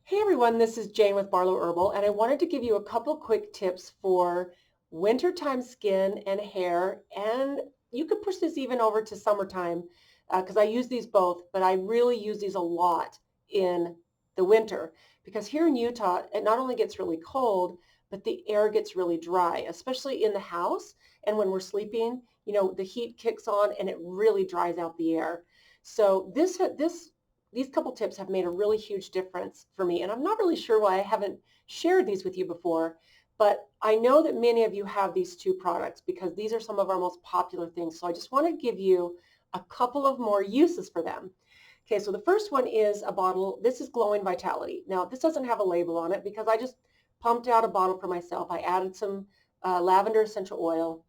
Hey everyone, this is Jane with Barlow Herbal, and I wanted to give you a couple quick tips for wintertime skin and hair, and you could push this even over to summertime because I use these both, but I really use these a lot in the winter because here in Utah, it not only gets really cold, but the air gets really dry, especially in the house and when we're sleeping, the heat kicks on and it really dries out the air. So these couple tips have made a really huge difference for me. And I'm not really sure why I haven't shared these with you before, but I know that many of you have these two products because these are some of our most popular things. So I just want to give you a couple of more uses for them. Okay, so the first one is a bottle. This is Glowing Vitality. Now, this doesn't have a label on it because I just pumped out a bottle for myself. I added some lavender essential oil,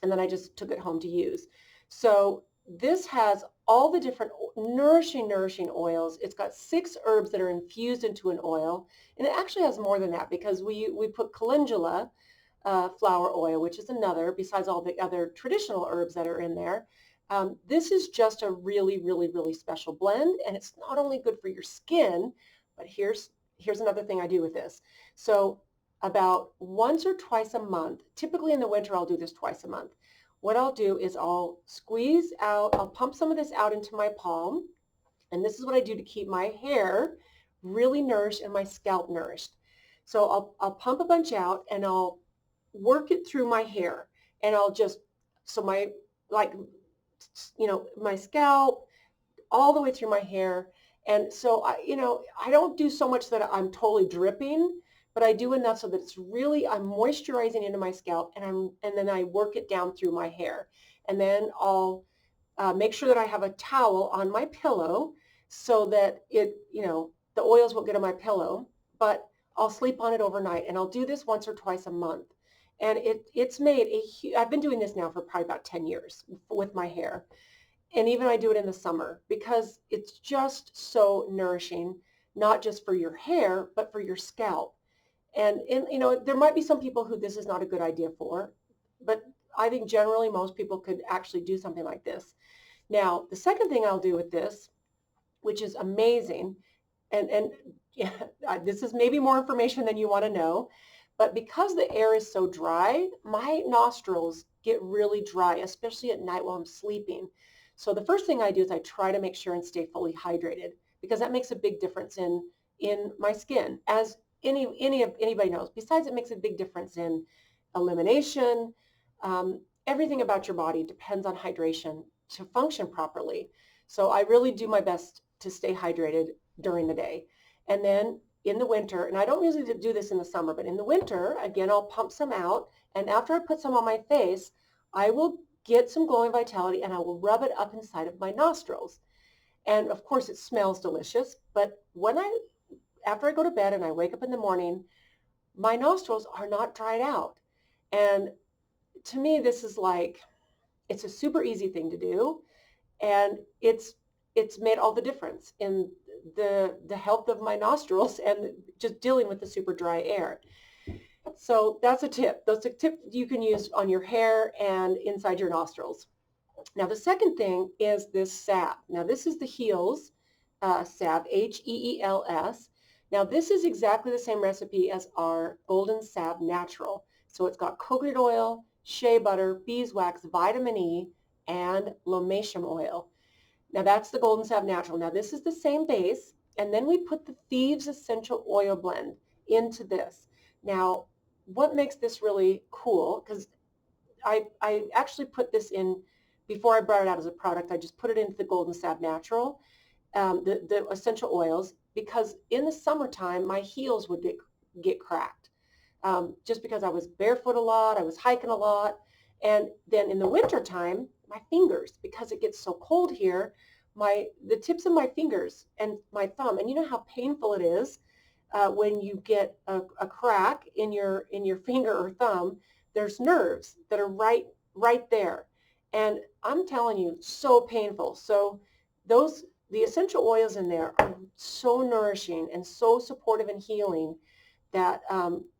and then I just took it home to use. So this has all the different nourishing oils. It's got 6 herbs that are infused into an oil, and it actually has more than that because we put calendula flower oil, which is another, besides all the other traditional herbs that are in there. This is just a really special blend, and it's not only good for your skin, but here's another thing I do with this. So about once or twice a month, typically in the winter I'll do this twice a month. What I'll do is I'll pump some of this out into my palm, and this is what I do to keep my hair really nourished and my scalp nourished. So I'll pump a bunch out and I'll work it through my hair, and I'll just, so my, like, my scalp all the way through my hair. And so I don't do so much that I'm totally dripping, but I do enough so that I'm moisturizing into my scalp, and then I work it down through my hair. And then I'll make sure that I have a towel on my pillow so that the oils won't get on my pillow, but I'll sleep on it overnight, and I'll do this once or twice a month. And it's made I've been doing this now for probably about 10 years with my hair. And even I do it in the summer because it's just so nourishing, not just for your hair, but for your scalp. And there might be some people who this is not a good idea for, but I think generally most people could actually do something like this. Now, the second thing I'll do with this, which is amazing, and yeah, this is maybe more information than you want to know, but because the air is so dry, my nostrils get really dry, especially at night while I'm sleeping. So the first thing I do is I try to make sure and stay fully hydrated because that makes a big difference in my skin, as anybody knows. Besides, it makes a big difference in elimination. Everything about your body depends on hydration to function properly. So I really do my best to stay hydrated during the day. And then in the winter, and I don't usually do this in the summer, but in the winter, again, I'll pump some out. And after I put some on my face, I will get some Glowing Vitality and I will rub it up inside of my nostrils. And of course, it smells delicious. But after I go to bed and I wake up in the morning, my nostrils are not dried out. And to me, this is it's a super easy thing to do. And it's made all the difference in the health of my nostrils and just dealing with the super dry air. So that's a tip. That's a tip you can use on your hair and inside your nostrils. Now the second thing is this salve. Now this is the Heels salve, Heels. Now this is exactly the same recipe as our Golden Salve Natural. So it's got coconut oil, shea butter, beeswax, vitamin E, and lomatium oil. Now that's the Golden Salve Natural. Now this is the same base, and then we put the Thieves Essential Oil Blend into this. Now, what makes this really cool, because I actually put this in, before I brought it out as a product, I just put it into the Golden Salve Natural, the essential oils, because in the summertime, my heels would get cracked. Just because I was barefoot a lot, I was hiking a lot. And then in the wintertime, my fingers, because it gets so cold here, the tips of my fingers and my thumb, and you know how painful it is when you get a crack in your finger or thumb. There's nerves that are right there, and I'm telling you, so painful. So the essential oils in there are so nourishing and so supportive and healing that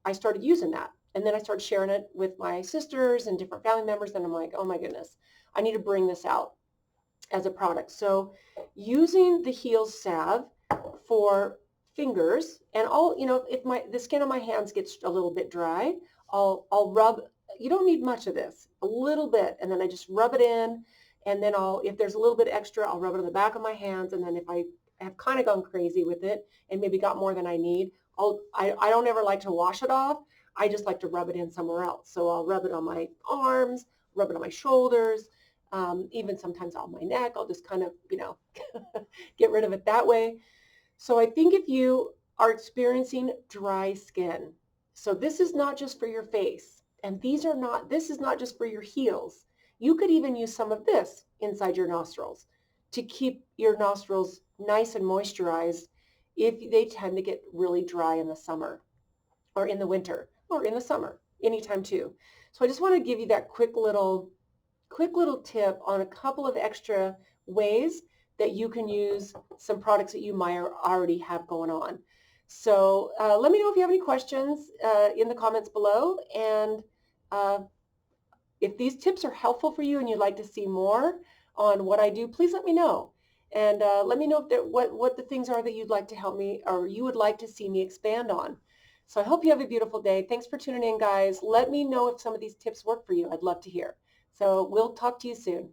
I started using that. And then I started sharing it with my sisters and different family members, and I'm like, oh my goodness, I need to bring this out as a product. So using the Heels salve for fingers, and I'll, if the skin on my hands gets a little bit dry, I'll rub. You don't need much of this, a little bit, and then I just rub it in, and then if there's a little bit extra, I'll rub it on the back of my hands, and then if I have kind of gone crazy with it and maybe got more than I need, I don't ever like to wash it off. I just like to rub it in somewhere else. So I'll rub it on my arms, rub it on my shoulders, even sometimes on my neck. I'll just kind of, get rid of it that way. So I think if you are experiencing dry skin, so this is not just for your face, and this is not just for your heels. You could even use some of this inside your nostrils to keep your nostrils nice and moisturized if they tend to get really dry in the summer or in the winter or in the summer, anytime too. So I just want to give you that quick little tip on a couple of extra ways that you can use some products that you might already have going on. So let me know if you have any questions in the comments below. And if these tips are helpful for you and you'd like to see more on what I do, please let me know. And let me know if what the things are that you'd like to help me or you would like to see me expand on. So I hope you have a beautiful day. Thanks for tuning in, guys. Let me know if some of these tips work for you. I'd love to hear. So we'll talk to you soon.